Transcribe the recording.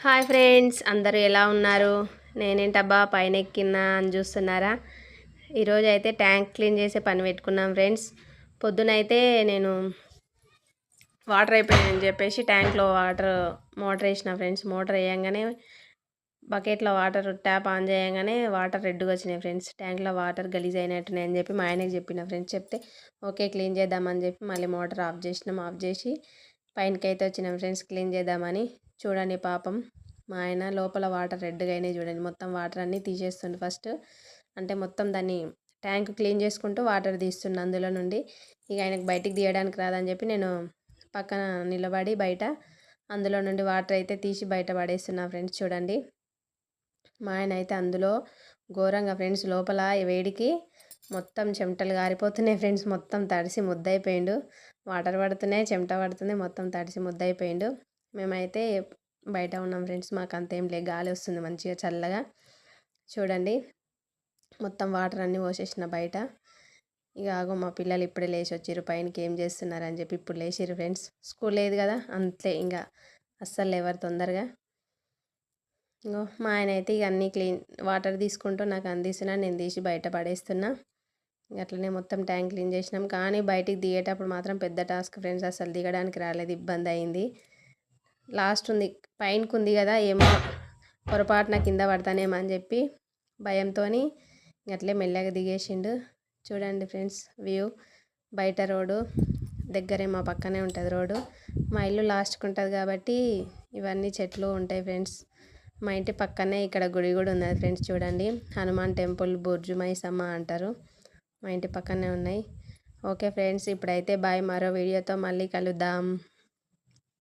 Hi friends, అందరూ ఎలా ఉన్నారు? నేనేంటబ్బా పైన ఎక్కినా అని చూస్తున్నారా? ఈరోజు అయితే ట్యాంక్ క్లీన్ చేసే పని పెట్టుకున్నాం ఫ్రెండ్స్. పొద్దునైతే నేను వాటర్ అయిపోయాయని చెప్పేసి ట్యాంక్లో మోటార్ వేసిన ఫ్రెండ్స్. మోటార్ వేయంగానే బకెట్లో వాటర్ ట్యాప్ ఆన్ చేయగానే వాటర్ రెడ్గా వచ్చినాయి ఫ్రెండ్స్. ట్యాంక్లో వాటర్ గలీజ్ అయినట్టున్నాయి అని చెప్పి మా ఆయనకి చెప్పిన ఫ్రెండ్స్. చెప్తే ఓకే క్లీన్ చేద్దామని చెప్పి మళ్ళీ మోటార్ ఆఫ్ చేసినాం. ఆఫ్ చేసి పైనకి అయితే వచ్చినాం ఫ్రెండ్స్ క్లీన్ చేద్దామని. చూడండి పాపం మా ఆయన లోపల వాటర్ రెడ్గా అయినాయి చూడండి. మొత్తం వాటర్ అన్నీ తీసేస్తుండే ఫస్ట్. అంటే మొత్తం దాన్ని ట్యాంక్ క్లీన్ చేసుకుంటూ వాటర్ తీస్తుండే అందులో నుండి. ఇక ఆయనకు బయటికి తీయడానికి రాదని చెప్పి నేను పక్కన నిలబడి బయట అందులో నుండి వాటర్ అయితే తీసి బయట పడేస్తున్నా ఫ్రెండ్స్. చూడండి మా ఆయన అయితే అందులో ఘోరంగా ఫ్రెండ్స్ లోపల వేడికి మొత్తం చెమటలు గారిపోతున్నాయి ఫ్రెండ్స్. మొత్తం తడిసి ముద్దయిపోయిండు. వాటర్ పడుతున్నాయి, చెమట పడుతుంది, మొత్తం తడిసి ముద్దయిపోయిండు. మేమైతే బయట ఉన్నాం ఫ్రెండ్స్. మాకు అంతేం లే, గాలి వస్తుంది మంచిగా చల్లగా. చూడండి మొత్తం వాటర్ అన్నీ పోసేసిన బయట. ఇక ఆగో మా పిల్లలు ఇప్పుడే లేచి వచ్చిర్రు పైనకి. ఏం చేస్తున్నారని చెప్పి ఇప్పుడు లేచిర్రు ఫ్రెండ్స్. స్కూల్ లేదు కదా అంతే, ఇంకా అస్సలు లేవరు తొందరగా. ఇంకో మా ఆయన అయితే ఇక అన్నీ క్లీన్ వాటర్ తీసుకుంటూ నాకు అందిస్తున్నా, నేను తీసి బయట పడేస్తున్నా. అట్లనే మొత్తం ట్యాంక్ క్లీన్ చేసినాం. కానీ బయటికి దిగేటప్పుడు మాత్రం పెద్ద టాస్క్ ఫ్రెండ్స్. అసలు దిగడానికి రాలేదు, ఇబ్బంది అయింది. లాస్ట్ ఉంది పైనకు ఉంది కదా, ఏమో పొరపాటున కింద పడతానేమో అని చెప్పి భయంతో అట్లే మెల్లగా దిగేసిండు. చూడండి ఫ్రెండ్స్ వ్యూ. బయట రోడ్డు దగ్గరే, మా పక్కనే ఉంటుంది రోడ్డు. మా ఇల్లు లాస్ట్కి ఉంటుంది కాబట్టి ఇవన్నీ చెట్లు ఉంటాయి ఫ్రెండ్స్. మా ఇంటి పక్కనే ఇక్కడ గుడి కూడా ఉన్నది ఫ్రెండ్స్. చూడండి హనుమాన్ టెంపుల్, బుర్జు మైసమ్మ అంటారు. మా ఇంటి పక్కనే ఉన్నాయి. ఓకే ఫ్రెండ్స్, ఇప్పుడైతే బాయ్. మరో వీడియోతో మళ్ళీ కలుద్దాం.